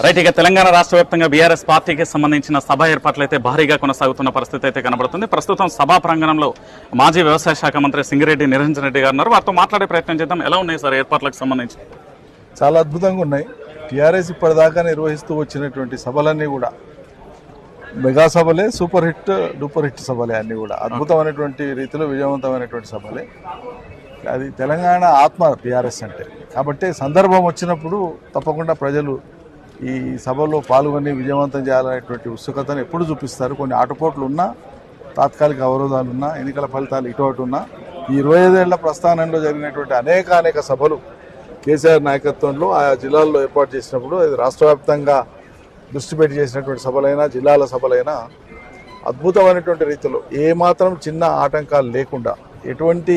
Right, ఇక తెలంగాణ రాష్ట్ర వ్యాప్తంగా బీఆర్ఎస్ పార్టీకి సంబంధించిన సభ ఏర్పాట్లు అయితే భారీగా కొనసాగుతున్న పరిస్థితి అయితే కనబడుతుంది. ప్రస్తుతం సభా ప్రాంగణంలో మాజీ వ్యవసాయ శాఖ మంత్రి సింగిరెడ్డి నిరంజన్ రెడ్డి గారు ఉన్నారు. వారితో మాట్లాడే ప్రయత్నం చేద్దాం. ఎలా ఉన్నాయి సార్ ఏర్పాట్లకు సంబంధించి? చాలా అద్భుతంగా ఉన్నాయి. టీఆర్ఎస్ ఇప్పటిదాకా నిర్వహిస్తూ వచ్చినటువంటి సభలన్నీ కూడా మెగా సభలే, సూపర్ హిట్ డూపర్ హిట్ సభలే, అన్నీ కూడా అద్భుతమైనటువంటి రీతిలో విజయవంతమైనటువంటి సభలే. అది తెలంగాణ ఆత్మ టీఆర్ఎస్ అంటే. కాబట్టి సందర్భం వచ్చినప్పుడు తప్పకుండా ప్రజలు ఈ సభలో పాల్గొని విజయవంతం చేయాలనేటువంటి ఉత్సుకతను ఎప్పుడు చూపిస్తారు. కొన్ని ఆటపోట్లు ఉన్నా, తాత్కాలిక అవరోధాలు ఉన్నా, ఎన్నికల ఫలితాలు ఇటు అటు ఉన్నా, ఈ 25 ఏళ్ల ప్రస్థానంలో జరిగినటువంటి అనేక సభలు కేసీఆర్ నాయకత్వంలో ఆయా జిల్లాల్లో ఏర్పాటు చేసినప్పుడు అది రాష్ట్ర వ్యాప్తంగా దృష్టి పెట్టి చేసినటువంటి సభలైనా, జిల్లాల సభలైనా అద్భుతమైనటువంటి రీతిలో ఏమాత్రం చిన్న ఆటంకాలు లేకుండా, ఎటువంటి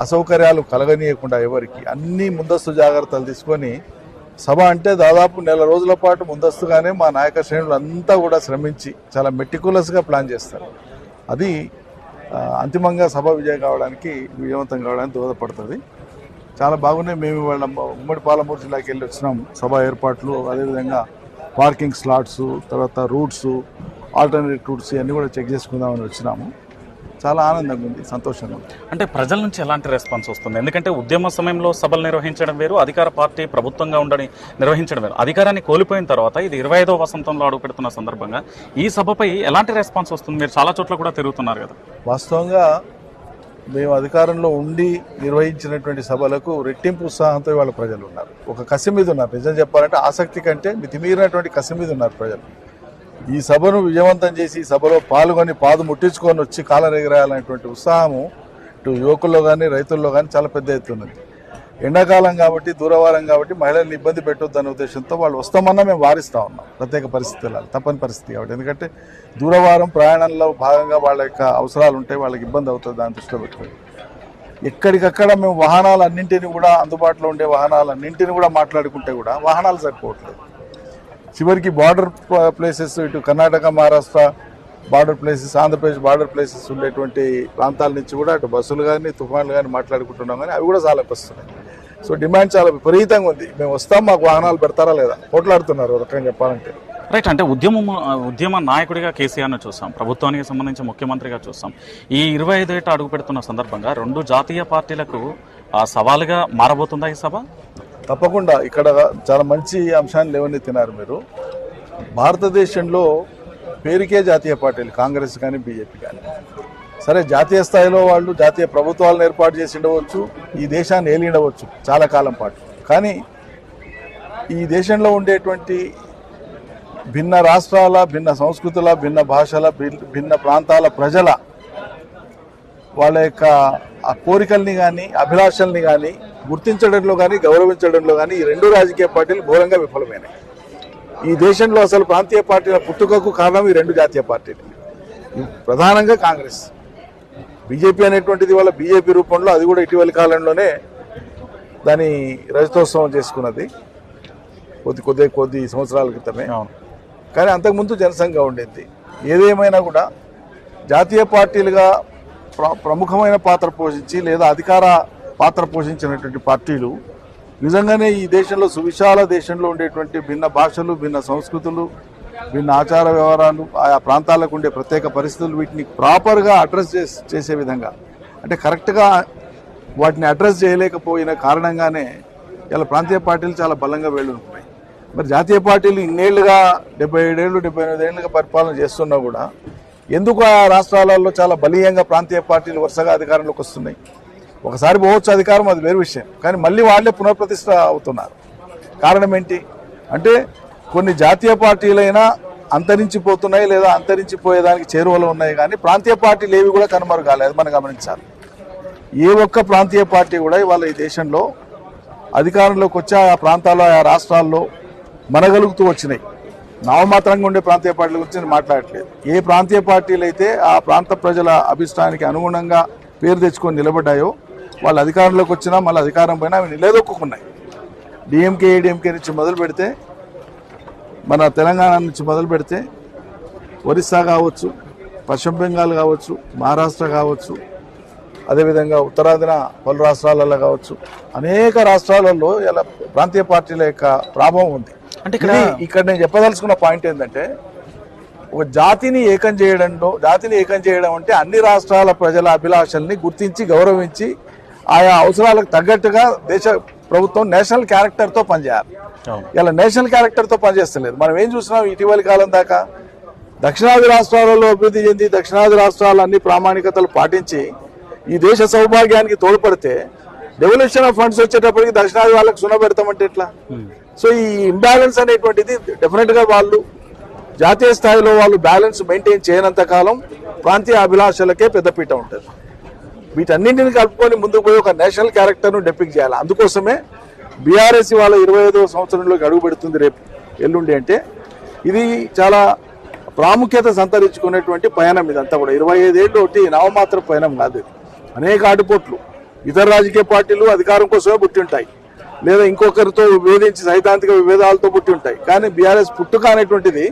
అసౌకర్యాలు కలగనీయకుండా ఎవరికి అన్ని ముందస్తు జాగ్రత్తలు తీసుకొని సభ అంటే దాదాపు నెల రోజుల పాటు ముందస్తుగానే మా నాయక శ్రేణులు అంతా కూడా శ్రమించి చాలా మెటికులస్గా ప్లాన్ చేస్తారు. అది అంతిమంగా సభ విజయవంతం కావడానికి దోహదపడుతుంది. చాలా బాగున్నాయి. మేము వాళ్ళ ఉమ్మడి పాలమూరు జిల్లాకి వెళ్ళి వచ్చినాం. సభ ఏర్పాట్లు, అదేవిధంగా పార్కింగ్ స్లాట్స్, తర్వాత రూట్స్, ఆల్టర్నేట్ రూట్స్ ఇవన్నీ కూడా చెక్ చేసుకుందామని వచ్చినాము. చాలా ఆనందంగా ఉంది, సంతోషంగా ఉంది. అంటే ప్రజల నుంచి ఎలాంటి రెస్పాన్స్ వస్తుంది? ఎందుకంటే ఉద్యమ సమయంలో సభలు నిర్వహించడం వేరు, అధికార పార్టీ ప్రభుత్వంగా ఉండని నిర్వహించడం వేరు. అధికారాన్ని కోల్పోయిన తర్వాత ఇది 25వ వసంతంలో అడుగుపెడుతున్న సందర్భంగా ఈ సభపై ఎలాంటి రెస్పాన్స్ వస్తుంది? మీరు చాలా చోట్ల కూడా తిరుగుతున్నారు కదా. వాస్తవంగా మేము అధికారంలో ఉండి నిర్వహించినటువంటి సభలకు రెట్టింపు ఉత్సాహంతో వాళ్ళ ప్రజలు ఉన్నారు. ఒక కసి మీద ఉన్నారు. నిజం చెప్పాలంటే ఆసక్తి కంటే మితిమీరినటువంటి కసి మీద ఉన్నారు ప్రజలు. ఈ సభను విజయవంతం చేసి ఈ సభలో పాల్గొని పాదు ముట్టించుకొని వచ్చి కాలరెగరేయాలనేటువంటి ఉత్సాహము ఇటు యువకుల్లో కానీ రైతుల్లో కానీ చాలా పెద్ద ఎత్తున్నది. ఎండాకాలం కాబట్టి, దూరవారం కాబట్టి మహిళల్ని ఇబ్బంది పెట్టొద్దనే ఉద్దేశంతో వాళ్ళు వస్తామన్నా మేము వారిస్తూ ఉన్నాం. ప్రత్యేక పరిస్థితులలో తప్పని పరిస్థితి కాబట్టి. ఎందుకంటే దూరవారం ప్రయాణంలో భాగంగా వాళ్ళ యొక్క అవసరాలు ఉంటాయి, వాళ్ళకి ఇబ్బంది అవుతుంది. దాన్ని దృష్టిలో పెట్టుకొని ఎక్కడికక్కడ మేము వాహనాలన్నింటినీ కూడా, అందుబాటులో ఉండే వాహనాలన్నింటినీ కూడా మాట్లాడుకుంటే కూడా వాహనాలు సరిపోవట్లేదు. చివరికి బార్డర్ ప్లేసెస్, ఇటు Karnataka, Maharashtra border places, Andhra Pradesh border places ఉండేటువంటి ప్రాంతాల నుంచి కూడా అటు బస్సులు కానీ, తుఫాన్లు కానీ మాట్లాడుకుంటున్నాం. కానీ అవి కూడా చాలా వస్తున్నాయి. సో డిమాండ్ చాలా విపరీతంగా ఉంది. మేము వస్తాం, మాకు వాహనాలు పెడతారా లేదా పోట్లాడుతున్నారు ఒక రకంగా చెప్పాలంటే. రైట్, అంటే ఉద్యమ నాయకుడిగా కేసీఆర్ను చూసాం, ప్రభుత్వానికి సంబంధించి ముఖ్యమంత్రిగా చూసాం. ఈ 25 ఏట అడుగు పెడుతున్న సందర్భంగా 2 జాతీయ పార్టీలకు సవాలుగా మారబోతుందా ఈ సభ? తప్పకుండా. ఇక్కడ చాలా మంచి అంశాన్ని లేవనెత్తినారు మీరు. భారతదేశంలో పేరుకే జాతీయ పార్టీలు, కాంగ్రెస్ కానీ బీజేపీ కానీ. సరే, జాతీయ స్థాయిలో వాళ్ళు జాతీయ ప్రభుత్వాలను ఏర్పాటు చేసి ఉండవచ్చు, ఈ దేశాన్ని ఏలి ఉండవచ్చు చాలా కాలం పాటు. కానీ ఈ దేశంలో ఉండేటువంటి భిన్న రాష్ట్రాల, భిన్న సంస్కృతుల, భిన్న భాషల, భిన్న ప్రాంతాల ప్రజల వాళ్ళ యొక్క ఆ కోరికల్ని కానీ, అభిలాషల్ని కానీ గుర్తించడంలో కానీ, గౌరవించడంలో కానీ ఈ 2 రాజకీయ పార్టీలు ఘోరంగా విఫలమైనాయి. ఈ దేశంలో అసలు ప్రాంతీయ పార్టీల పుట్టుకకు కారణం ఈ 2 జాతీయ పార్టీలు. ప్రధానంగా కాంగ్రెస్. బీజేపీ అనేటువంటిది వాళ్ళ బీజేపీ రూపంలో, అది కూడా ఇటీవలి కాలంలోనే దాని రజతోత్సవం చేసుకున్నది, కొద్ది సంవత్సరాల క్రితమే. కానీ అంతకుముందు జనసంఘం ఉండేది. ఏదేమైనా కూడా జాతీయ పార్టీలుగా ప్రముఖమైన పాత్ర పోషించి లేదా అధికార పాత్ర పోషించినటువంటి పార్టీలు నిజంగానే ఈ దేశంలో, సువిశాల దేశంలో ఉండేటువంటి భిన్న భాషలు, భిన్న సంస్కృతులు, భిన్న ఆచార వ్యవహారాలు, ఆయా ప్రాంతాలకు ఉండే ప్రత్యేక పరిస్థితులు, వీటిని ప్రాపర్గా అడ్రస్ చేసే విధంగా, అంటే కరెక్ట్గా వాటిని అడ్రస్ చేయలేకపోయిన కారణంగానే ఇలా ప్రాంతీయ పార్టీలు చాలా బలంగా వేళ్ళుంటున్నాయి. మరి జాతీయ పార్టీలు ఇన్నేళ్లుగా 77 ఏళ్ళు 78 ఏళ్ళుగా పరిపాలన చేస్తున్నా కూడా ఎందుకు ఆ రాష్ట్రాలలో చాలా బలీయంగా ప్రాంతీయ పార్టీలు వరుసగా అధికారంలోకి వస్తున్నాయి? ఒకసారి పోవచ్చు అధికారం, అది వేరు విషయం. కానీ మళ్ళీ వాళ్ళే పునఃప్రతిష్ఠ అవుతున్నారు. కారణం ఏంటి అంటే కొన్ని జాతీయ పార్టీలైనా అంతరించిపోతున్నాయి లేదా అంతరించిపోయేదానికి చేరువలో ఉన్నాయి. కానీ ప్రాంతీయ పార్టీలు ఏవి కూడా కనుమరుగాలేదు, మనం గమనించాలి. ఏ ఒక్క ప్రాంతీయ పార్టీ కూడా ఇవాళ ఈ దేశంలో అధికారంలోకి వచ్చి ఆ ప్రాంతాల్లో, ఆ రాష్ట్రాల్లో మనగలుగుతూ వచ్చినాయి. నామమాత్రంగా ఉండే ప్రాంతీయ పార్టీల గురించి నేను మాట్లాడట్లేదు. ఏ ప్రాంతీయ పార్టీలు అయితే ఆ ప్రాంత ప్రజల అభిష్టానికి అనుగుణంగా పేరు తెచ్చుకొని నిలబడ్డాయో వాళ్ళు అధికారంలోకి వచ్చినా మళ్ళీ అధికారం పోయినా అవి నిలదొక్కున్నాయి. డిఎంకే, ఏడీఎంకే నుంచి మొదలు పెడితే, మన తెలంగాణ నుంచి మొదలు పెడితే ఒరిస్సా కావచ్చు, పశ్చిమ బెంగాల్ కావచ్చు, మహారాష్ట్ర కావచ్చు, అదేవిధంగా ఉత్తరాదిన పలు రాష్ట్రాలలో కావచ్చు అనేక రాష్ట్రాలలో ఇలా ప్రాంతీయ పార్టీల యొక్క ప్రభావం ఉంది. అంటే ఇక్కడ నేను చెప్పదలుచుకున్న పాయింట్ ఏంటంటే ఒక జాతిని ఏకం చేయడం అంటే అన్ని రాష్ట్రాల ప్రజల అభిలాషల్ని గుర్తించి గౌరవించి ఆయా అవసరాలకు తగ్గట్టుగా దేశ ప్రభుత్వం నేషనల్ క్యారెక్టర్తో పనిచేయాలి. ఇలా నేషనల్ క్యారెక్టర్తో పనిచేస్తలేదు. మనం ఏం చూసినాం ఇటీవలి కాలం దాకా దక్షిణాది రాష్ట్రాలలో అభివృద్ధి చెంది దక్షిణాది రాష్ట్రాలు అన్ని ప్రామాణికతలు పాటించి ఈ దేశ సౌభాగ్యానికి తోడ్పడితే డెవల్యూషన్ ఆఫ్ ఫండ్స్ వచ్చేటప్పటికి దక్షిణాది వాళ్ళకి సున్న పెడతామంటే ఎట్లా? సో ఈ ఇంబ్యాలెన్స్ అనేటువంటిది డెఫినెట్ గా వాళ్ళు జాతీయ స్థాయిలో వాళ్ళు బ్యాలెన్స్ మెయింటైన్ చేయనంత కాలం ప్రాంతీయ అభిలాషలకే పెద్దపీట ఉంటుంది. వీటన్నింటిని కలుపుకొని ముందుకు పోయి ఒక నేషనల్ క్యారెక్టర్ను డెపిక్ట్ చేయాలి. అందుకోసమే బీఆర్ఎస్ వాళ్ళ 25వ సంవత్సరంలోకి అడుగు పెడుతుంది రేపు ఎల్లుండి. అంటే ఇది చాలా ప్రాముఖ్యత సంతరించుకునేటువంటి పయనం. ఇదంతా కూడా 25 ఏళ్ళు ఒకటి నామమాత్ర పయనం కాదు. అనేక ఆటుపోట్లు ఇతర రాజకీయ పార్టీలు అధికారం కోసమే పుట్టి ఉంటాయి, లేదా ఇంకొకరితో విభేదించి సైద్ధాంతిక విభేదాలతో పుట్టి ఉంటాయి. కానీ బీఆర్ఎస్ పుట్టుక అనేటువంటిది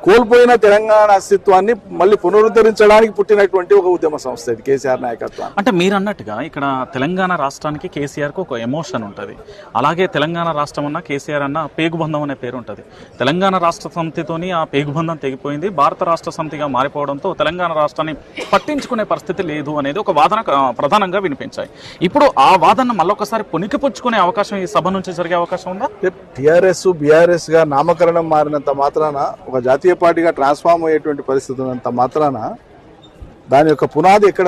కోల్పోయిన తెలంగాణ అస్తిత్వాన్ని మళ్ళీ పునరుద్ధరించడానికి పుట్టినటువంటి ఒక ఉద్యమ సంస్థ ఇది కేసీఆర్ నాయకత్వం. అంటే మీరు అన్నట్టుగా ఇక్కడ తెలంగాణ రాష్ట్రానికి కేసీఆర్కు ఒక ఎమోషన్ ఉంటుంది. అలాగే తెలంగాణ రాష్ట్రం అన్న కేసీఆర్ అన్న పేగుబంధం అనే పేరు ఉంటుంది. తెలంగాణ రాష్ట్ర సమితితోని ఆ పేగుబంధం తెగిపోయింది. భారత రాష్ట్ర సమితిగా మారిపోవడంతో తెలంగాణ రాష్ట్రాన్ని పట్టించుకునే పరిస్థితి లేదు అనేది ఒక వాదన ప్రధానంగా వినిపించాయి. ఇప్పుడు ఆ వాదన మళ్ళొకసారి పుణికిపుచ్చుకునే అవకాశం ఈ సభ నుంచి జరిగే అవకాశం ఉందా? టీఆర్ఎస్ బీఆర్ఎస్ గా నామకరణం మారినంత మాత్రాన ఒక జాతీయ పార్టీగా ట్రాన్స్ఫార్మ్ అయ్యేటువంటి పరిస్థితి ఉన్నంత మాత్రాన దాని యొక్క పునాది ఎక్కడ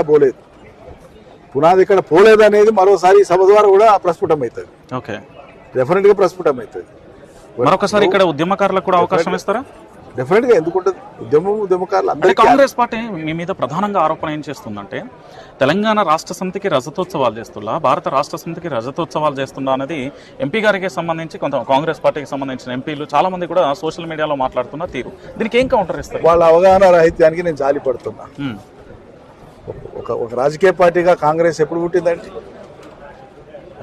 పోలేదు అనేది మరోసారి సభ ద్వారా కూడా ప్రస్ఫుటం అవుతుంది. ఓకే, డెఫినెట్ గా ప్రస్ఫుటం అవుతుంది. మరొకసారి ఇక్కడ ఉద్యమకారులకు కూడా అవకాశం ఇస్తారా? డెఫినెట్ గా. ఎందుకుంటుంది ఉద్యమకారులు అందరికీ. కాంగ్రెస్ పార్టీ మీ మీద ప్రధానంగా ఆరోపణ ఏం చేస్తుందంటే తెలంగాణ రాష్ట్ర సమితికి రజతోత్సవాలు చేస్తున్నా, భారత రాష్ట్ర సమితికి రజతోత్సవాలు చేస్తున్నా అనేది ఎంపీ గారికి సంబంధించి కొంత కాంగ్రెస్ పార్టీకి సంబంధించిన ఎంపీలు చాలా మంది కూడా సోషల్ మీడియాలో మాట్లాడుతున్న తీరు, దీనికి ఏం కౌంటర్ ఇస్తారు? వాళ్ళ అవగాహన రాహిత్యానికి నేను జాలి పడుతున్నా. ఒక రాజకీయ పార్టీగా కాంగ్రెస్ ఎప్పుడు పుట్టిందండి?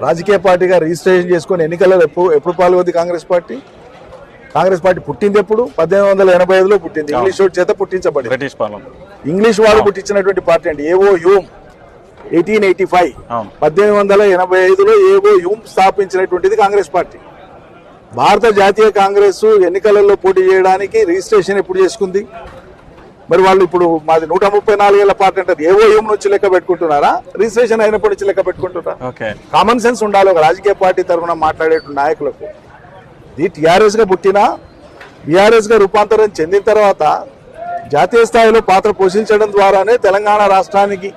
రాజకీయ పార్టీగా రిజిస్ట్రేషన్ చేసుకుని ఎన్నికల్లో ఎప్పుడు పాల్గొంది కాంగ్రెస్ పార్టీ? కాంగ్రెస్ పార్టీ పుట్టింది ఎప్పుడు? 1885లో పుట్టింది. ఇంగ్లీష్ వాడి చేత పుట్టించబడింది. బ్రిటిష్ పాలన ఇంగ్లీష్ వాడు పుట్టించినటువంటి పార్టీ అండి. ఏవో హ్యూమ్ 1885 1885లో ఏవో హ్యూమ్ స్థాపించినటువంటిది కాంగ్రెస్ పార్టీ. భారత జాతీయ కాంగ్రెస్ ఎన్నికలలో పోటీ చేయడానికి రిజిస్ట్రేషన్ ఎప్పుడు చేసుకుంది? మరి వాళ్ళు ఇప్పుడు మాది 134 ఏళ్ల పార్టీ అంటారు. ఏవో హ్యూమ్ నుంచి లెక్క పెట్టుకుంటున్నారా? రిజిస్ట్రేషన్ అయినప్పటి నుంచి లెక్క పెట్టుకుంటున్నారా? కామన్ సెన్స్ ఉండాలి ఒక రాజకీయ పార్టీ తరఫున మాట్లాడే నాయకులకు. ఇది టీఆర్ఎస్ గా పుట్టినా బీఆర్ఎస్ గా రూపాంతరం చెందిన తర్వాత జాతీయ స్థాయిలో పాత్ర పోషించడం ద్వారానే తెలంగాణ రాష్ట్రానికి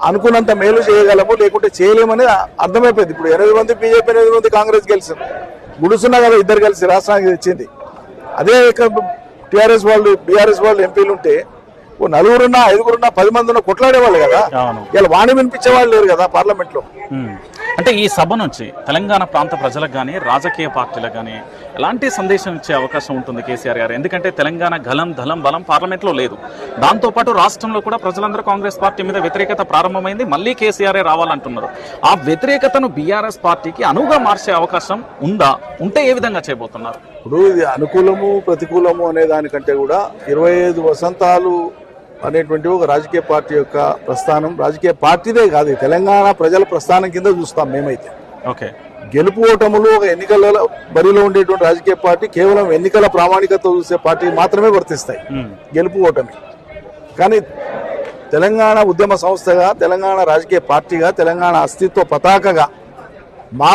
అనుకున్నంత మేలు చేయగలము, లేకుంటే చేయలేమని అర్థమైపోయింది. ఇప్పుడు 8 మంది బీజేపీ, 8 మంది కాంగ్రెస్ గెలిచారు. గుడుసున్నా కదా ఇద్దరు కలిసి రాష్ట్రానికి తెచ్చింది. అదే టీఆర్ఎస్ వాళ్ళు బీఆర్ఎస్ వాళ్ళు ఎంపీలు ఉంటే 4 5 10 మంది ఉన్న కొట్లాడేవాళ్ళు కదా. ఇలా వాణి వినిపించే వాళ్ళు లేరు కదా పార్లమెంట్ లో. అంటే ఈ సభ నుంచి తెలంగాణ ప్రాంత ప్రజలకు కానీ రాజకీయ పార్టీలకు కానీ ఎలాంటి సందేశం ఇచ్చే అవకాశం ఉంటుంది కేసీఆర్ గారు? ఎందుకంటే తెలంగాణ గలం ధలం బలం పార్లమెంట్లో లేదు. దాంతోపాటు రాష్ట్రంలో కూడా ప్రజలందరూ కాంగ్రెస్ పార్టీ మీద వ్యతిరేకత ప్రారంభమైంది. మళ్ళీ కేసీఆర్ రావాలంటున్నారు. ఆ వ్యతిరేకతను బీఆర్ఎస్ పార్టీకి అనువుగా మార్చే అవకాశం ఉందా? ఉంటే ఏ విధంగా చేయబోతున్నారు? ఇప్పుడు ఇది అనుకూలము ప్రతికూలము అనే దానికంటే కూడా 25 వసంతాలు అనేటువంటి ఒక రాజకీయ పార్టీ యొక్క ప్రస్థానం, రాజకీయ పార్టీదే కాదు తెలంగాణ ప్రజల ప్రస్థానం కింద చూస్తాం మేమైతే. ఓకే, గెలుపు ఓటములు ఒక ఎన్నికల బరిలో ఉండేటువంటి రాజకీయ పార్టీ కేవలం ఎన్నికల ప్రామాణికత చూసే పార్టీ మాత్రమే వర్తిస్తాయి గెలుపు ఓటమి. కానీ తెలంగాణ ఉద్యమ సంస్థగా, తెలంగాణ రాజకీయ పార్టీగా, తెలంగాణ అస్తిత్వ పతాకగా మా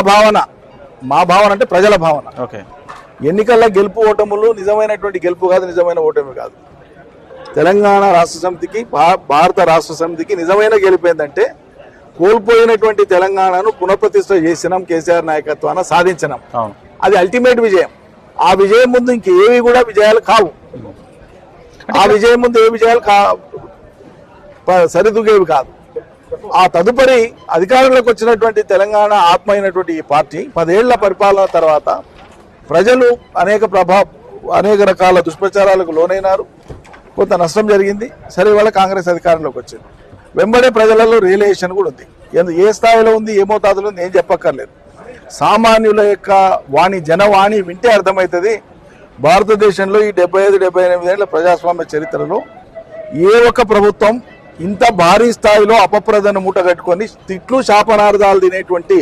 భావన అంటే ప్రజల భావన. ఓకే, ఎన్నికల గెలుపు ఓటములు నిజమైనటువంటి గెలుపు కాదు, నిజమైన ఓటమి కాదు. తెలంగాణ రాష్ట్ర సమితికి, భారత రాష్ట్ర సమితికి నిజమైన గెలుపు ఏంటంటే కోల్పోయినటువంటి తెలంగాణను పునఃప్రతిష్ఠ చేసినాం, కేసీఆర్ నాయకత్వాన సాధించినాం. అది అల్టిమేట్ విజయం. ఆ విజయం ముందు ఇంకేవి కూడా విజయాలు కావు. ఆ విజయం ముందు ఏ విజయాలు సరిదూగేవి కాదు. ఆ తదుపరి అధికారంలోకి వచ్చినటువంటి తెలంగాణ ఆత్మ అయినటువంటి ఈ పార్టీ 10 ఏళ్ల పరిపాలన తర్వాత ప్రజలు అనేక రకాల దుష్ప్రచారాలకు లోనైనారు. కొంత నష్టం జరిగింది. సరే, వాళ్ళ కాంగ్రెస్ అధికారంలోకి వచ్చింది. వెంబడే ప్రజలలో రియలైజేషన్ కూడా ఉంది. ఏ స్థాయిలో ఉంది, ఏ మోతాదులో ఉంది ఏం చెప్పక్కర్లేదు. సామాన్యుల యొక్క జనవాణి వింటే అర్థమవుతుంది. భారతదేశంలో ఈ 75-78 ఏళ్ల ప్రజాస్వామ్య చరిత్రలో ఏ ఒక్క ప్రభుత్వం ఇంత భారీ స్థాయిలో అపప్రదను మూటగట్టుకొని తిట్లు శాపనార్థాలు తినేటువంటి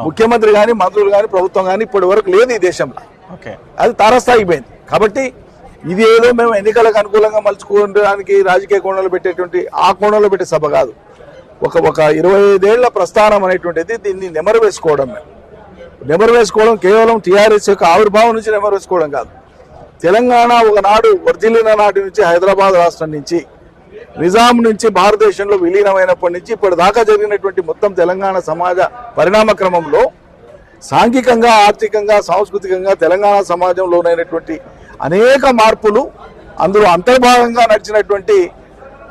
ముఖ్యమంత్రి కానీ, మంత్రులు కానీ, ప్రభుత్వం కానీ ఇప్పటి వరకు లేదు ఈ దేశంలో. ఓకే, అది తారస్థాయికి పోయింది. కాబట్టి ఇది ఏదో మేము ఎన్నికలకు అనుకూలంగా మలుచుకోవడానికి రాజకీయ కోణంలో పెట్టేటువంటి ఆ కోణంలో పెట్టే సభ కాదు. ఒక 25 ఏళ్ల ప్రస్థానం అనేటువంటిది దీన్ని నెమరు వేసుకోవడం. నెమరు వేసుకోవడం కేవలం టీఆర్ఎస్ యొక్క ఆవిర్భావం నుంచి నెమరు వేసుకోవడం కాదు. తెలంగాణ ఒకనాడు వర్ధిల్లిన నాటి నుంచి హైదరాబాద్ రాష్ట్రం నుంచి నిజాం నుంచి భారతదేశంలో విలీనమైనప్పటి నుంచి ఇప్పటిదాకా జరిగినటువంటి మొత్తం తెలంగాణ సమాజ పరిణామ క్రమంలో సాంఘికంగా, ఆర్థికంగా, సాంస్కృతికంగా తెలంగాణ సమాజంలోనైనటువంటి అనేక మార్పులు, అందులో అంతర్భాగంగా నడిచినటువంటి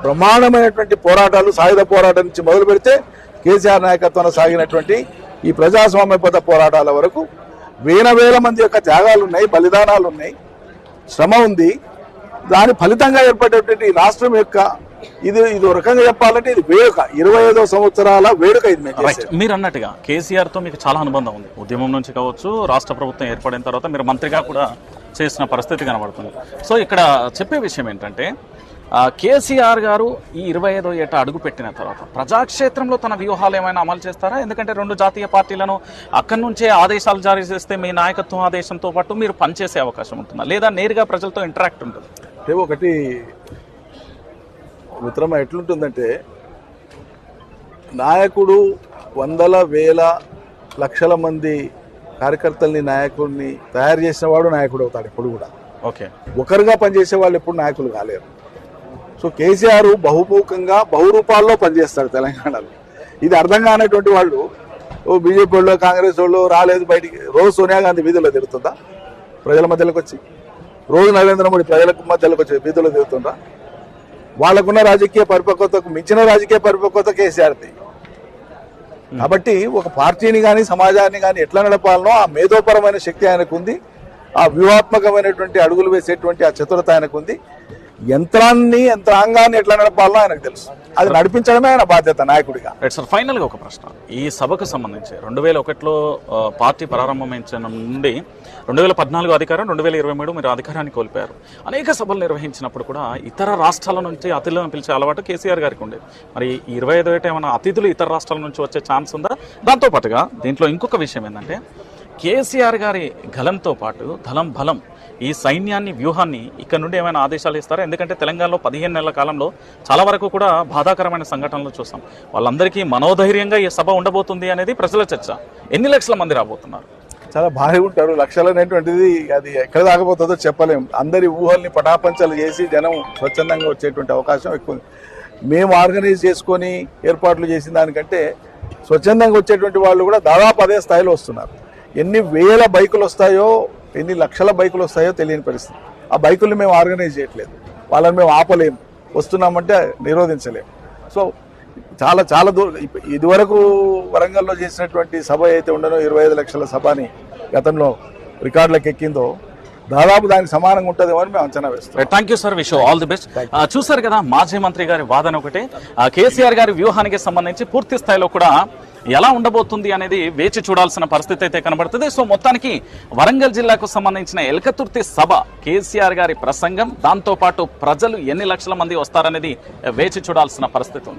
బ్రహ్మాండమైనటువంటి పోరాటాలు, సాయుధ పోరాటం నుంచి మొదలు పెడితే కేసీఆర్ నాయకత్వంలో సాగినటువంటి ఈ ప్రజాస్వామ్యబద్ధ పోరాటాల వరకు వేల మంది యొక్క త్యాగాలు ఉన్నాయి, బలిదానాలు ఉన్నాయి, శ్రమ ఉంది. దాని ఫలితంగా ఏర్పడేటువంటి రాష్ట్రం యొక్క ఇది ఒక రకంగా చెప్పాలంటే ఇది వేడుక, 25వ సంవత్సరాల వేడుక ఇది. మీరు అన్నట్టుగా కేసీఆర్ తో మీకు చాలా అనుబంధం ఉంది. ఉద్యమం నుంచి కావచ్చు, రాష్ట్ర ప్రభుత్వం ఏర్పడిన తర్వాత మీరు మంత్రిగా కూడా చేసిన పరిస్థితి కనబడుతుంది. సో ఇక్కడ చెప్పే విషయం ఏంటంటే కేసీఆర్ గారు ఈ 25వ ఏట అడుగు పెట్టిన తర్వాత ప్రజాక్షేత్రంలో తన వ్యూహాలు ఏమైనా అమలు చేస్తారా? ఎందుకంటే 2 జాతీయ పార్టీలను అక్కడి నుంచే ఆదేశాలు జారీ చేస్తే మీ నాయకత్వం ఆదేశంతో పాటు మీరు పనిచేసే అవకాశం ఉంటుందా, లేదా నేరుగా ప్రజలతో ఇంటరాక్ట్ ఉంటుంది? ఒకటి మిత్రమా, ఎట్లుంటుందంటే నాయకుడు వందల వేల లక్షల మంది కార్యకర్తల్ని, నాయకుడిని తయారు చేసిన వాడు నాయకుడు అవుతాడు ఎప్పుడు కూడా. ఓకే, ఒకరుగా పనిచేసే వాళ్ళు ఎప్పుడు నాయకులు కాలేరు. సో కేసీఆర్ బహుముఖంగా బహురూపాల్లో పనిచేస్తాడు తెలంగాణలో. ఇది అర్థం కానటువంటి వాళ్ళు బీజేపీ వాళ్ళు, కాంగ్రెస్ వాళ్ళు రాలేదు బయటికి. రోజు సోనియా గాంధీ వీధుల్లో తిరుగుతుందా ప్రజల మధ్యలోకి వచ్చి? రోజు నరేంద్ర మోడీ ప్రజల మధ్యలోకి వచ్చి వీధుల్లో తిరుగుతుందా? వాళ్ళకున్న రాజకీయ పరిపక్వతకు మించిన రాజకీయ పరిపక్వత కేసీఆర్ది. కాబట్టి ఒక పార్టీని కానీ సమాజాన్ని కానీ ఎట్లా నడపాలనో ఆ మేధోపరమైన శక్తి ఆయనకు ఉంది, ఆ వ్యూహాత్మకమైనటువంటి అడుగులు వేసేటువంటి ఆ చతురత ఆయనకు ఉంది. యంత్రాంగాన్ని ఎట్లా నడపాలో ఆయనకు తెలుసు. అది నడిపించడమే ఆయన బాధ్యత నాయకుడిగా. రైట్ సార్, ఫైనల్గా ఒక ప్రశ్న. ఈ సభకు సంబంధించి 2001లో పార్టీ ప్రారంభించిన నుండి 2014 అధికారం, 2023 మీరు అధికారాన్ని కోల్పోయారు. అనేక సభలు నిర్వహించినప్పుడు కూడా ఇతర రాష్ట్రాల నుంచి అతిథులను పిలిచే అలవాటు కేసీఆర్ గారికి ఉండేది. మరి 25వ ఏట ఏమైనా అతిథులు ఇతర రాష్ట్రాల నుంచి వచ్చే ఛాన్స్ ఉందా? దాంతోపాటుగా దీంట్లో ఇంకొక విషయం ఏంటంటే కేసీఆర్ గారి గలంతో పాటు దళం బలం, ఈ సైన్యాన్ని, వ్యూహాన్ని ఇక్కడ నుండి ఏమైనా ఆదేశాలు ఇస్తారా? ఎందుకంటే తెలంగాణలో 15 నెలల కాలంలో చాలా వరకు కూడా బాధాకరమైన సంఘటనలు చూసాం. వాళ్ళందరికీ మనోధైర్యంగా ఈ సభ ఉండబోతుంది అనేది ప్రజల చర్చ. ఎన్ని లక్షల మంది రాబోతున్నారు? చాలా బాగా ఉంటారు. లక్షలు అనేటువంటిది అది ఎక్కడ దాకపోతుందో చెప్పలేము. అందరి ఊహల్ని పటాపంచలు చేసి జనం స్వచ్ఛందంగా వచ్చేటువంటి అవకాశం ఎక్కువ ఉంది. మేము ఆర్గనైజ్ చేసుకొని ఏర్పాట్లు చేసిన దానికంటే స్వచ్ఛందంగా వచ్చేటువంటి వాళ్ళు కూడా దాదాపు అదే స్థాయిలో వస్తున్నారు. ఎన్ని వేల బైకులు వస్తాయో, ఎన్ని లక్షల బైకులు వస్తాయో తెలియని పరిస్థితి. ఆ బైకుల్ని మేము ఆర్గనైజ్ చేయట్లేదు, వాళ్ళని మేము ఆపలేము, వస్తున్నామంటే నిరోధించలేము. సో చాలా దూరం. ఇదివరకు వరంగల్లో చేసినటువంటి సభ అయితే ఉండనో 25 లక్షల సభని గతంలో రికార్డులకు ఎక్కిందో దాదాపు దానికి సమానంగా ఉంటుందేమో అని మేము అంచనా వేస్తాం. Thank you sir, wish all the best. చూసారు కదా మాజీ మంత్రి గారి వాదన ఒకటే. కేసీఆర్ గారి వ్యూహానికి సంబంధించి పూర్తి స్థాయిలో కూడా ఎలా ఉండబోతుంది అనేది వేచి చూడాల్సిన పరిస్థితి అయితే కనబడుతుంది. సో మొత్తానికి వరంగల్ జిల్లాకు సంబంధించిన ఎల్కతుర్తి సభ, కేసీఆర్ గారి ప్రసంగం, దాంతో పాటు ప్రజలు ఎన్ని లక్షల మంది వస్తారనేది వేచి చూడాల్సిన పరిస్థితి ఉంది.